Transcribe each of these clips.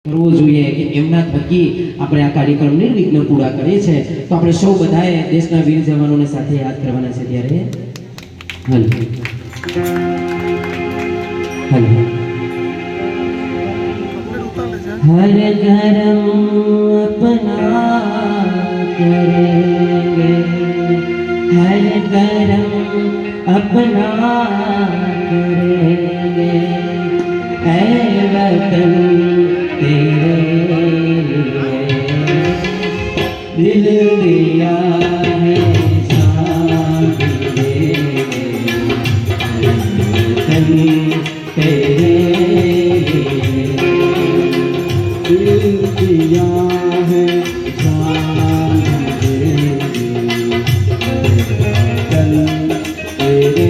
કરવો જોઈએ કે એમના થકી આપણે આ કાર્યક્રમ નિર્વિઘ્ન પૂરા કરીએ છીએ। તો આપણે સૌ બધાએ દેશના વીર જવાનોને સાથે યાદ કરવાના છે। ત્યારે હલ हर करम अपना करेंगे, हर करम अपना करेंगे, ऐ वतन तेरे लिए दिल दिया है शांति देंगे, वतन तेरे दिया है शान देंगे, कल तेरे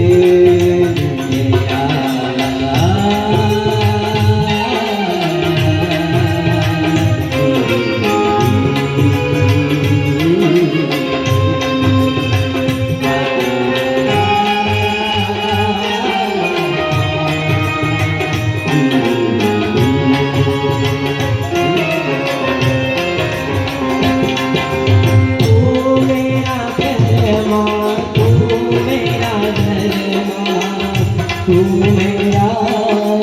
तू मेरा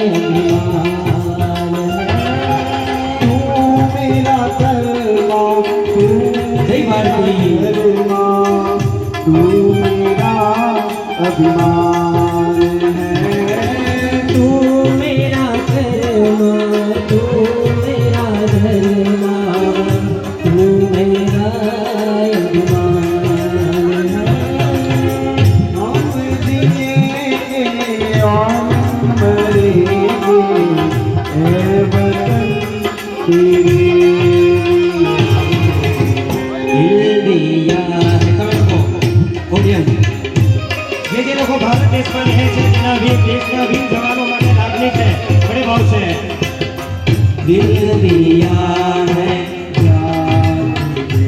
अभिमान, तू मेरा कलमा, तू मेरा धर्मा, तू मेरा अभिमान है। तू मेरा कलमा, तू मेरा धर्मा, तू मेरा अभिमान है। हम जिएंगे જે લોકો ભારત દેશમાં રહે છે તેના દેશના વીર જવાનો માટે લાગણી છે, બડે ભાવ છે। दिल दिया है जान दे,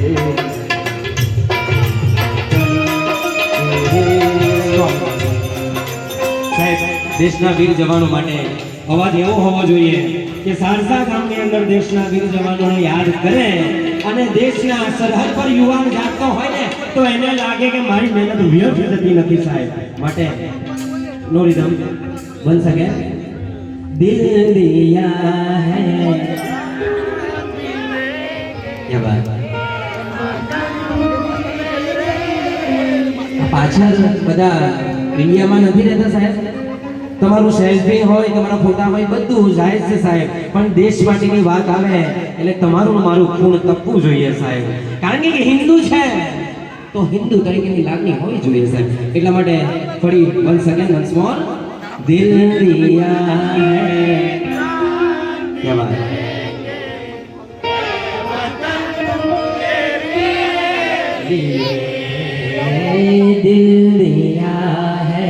સાહેબ દેશના વીર જવાનો માટે અવાજ એવો હોવો જોઈએ કે સારસા ગામની અંદર દેશના વીર જવાનોને યાદ કરે અને દેશના સરહદ પર યુવાન જાગતો હોય ને તો એને લાગે કે મારી મહેનત વ્યર્થ જતી નથી સાહેબ। માટે નો रिदम बन सके। दिल दिया है, क्या बात। પાછળ બધા ઇન્ડિયામાં નથી રહેતા સાહેબ, તમારું સેલ્ફી હોય, તમારા ફોટા હોય, બધું જાય છે સાહેબ, પણ દેશ માટેની વાત આવે એટલે તમારું મારું ખૂન તપવું જોઈએ સાહેબ, કારણ કે હિન્દુ છે તો હિન્દુ તરીકેની લાગણી હોવી જોઈએ સાહેબ। એટલા માટે ફરી વન્સ અગેન વન્સ મોર, દિલ દિયા હૈ, क्या बात। दिल दिया है,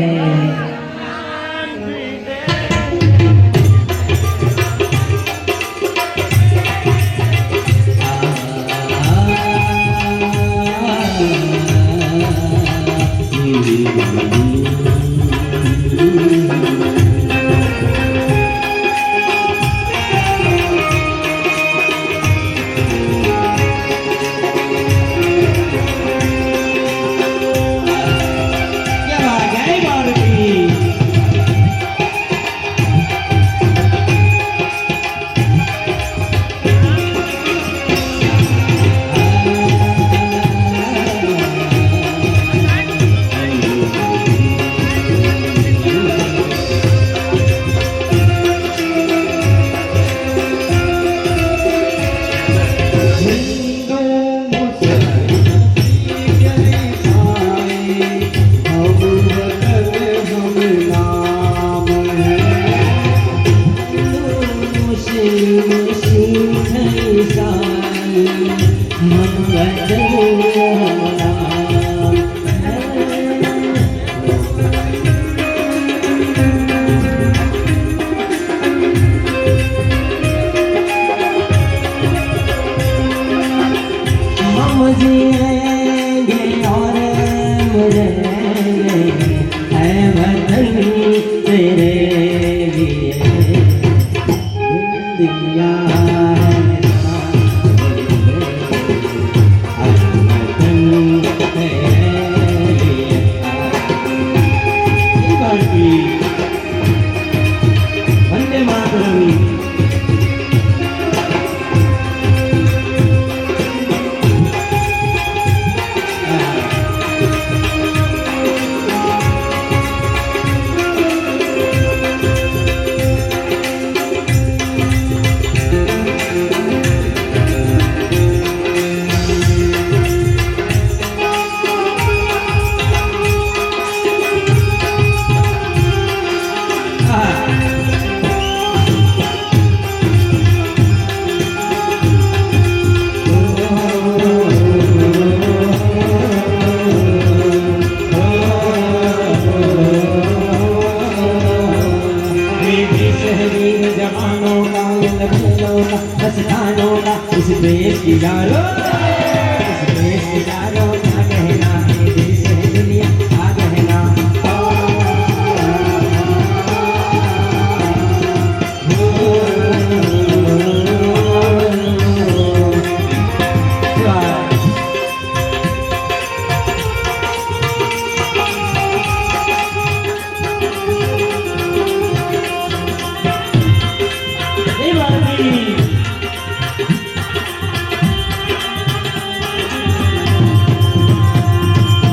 जिएंगे और मरेंगे, ऐ वतन तेरे लिए दिया है। मस्तानों का इस देश की यारो, इस देश की यारो क्या कहना है, देश है दुनिया का कहना।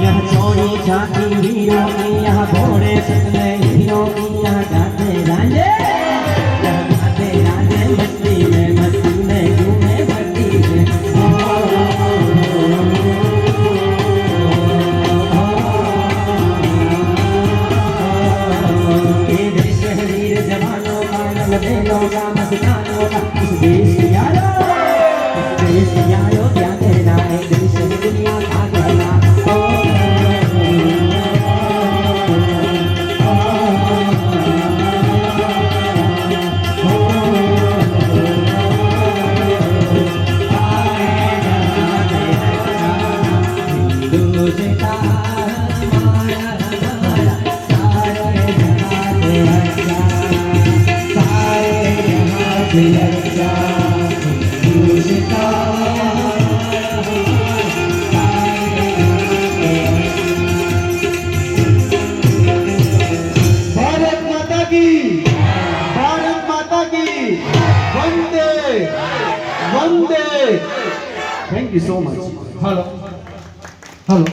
यह चौड़ी छाती हीरो की, यहाँ भोरे सपने हीरो की, यहाँ गाते रांझे, यहाँ गाते रांझे मस्ती में झूमे भक्ति में। ये देश है वीर जवानों का, नलबेलों का, मस्तानों का, इस देश की यारो, इस देश की यारो क्या कहना है, देश है दुनिया का कहना। भारत माता की, भारत माता की, वंदे वंदे। Thank you so much. Hello.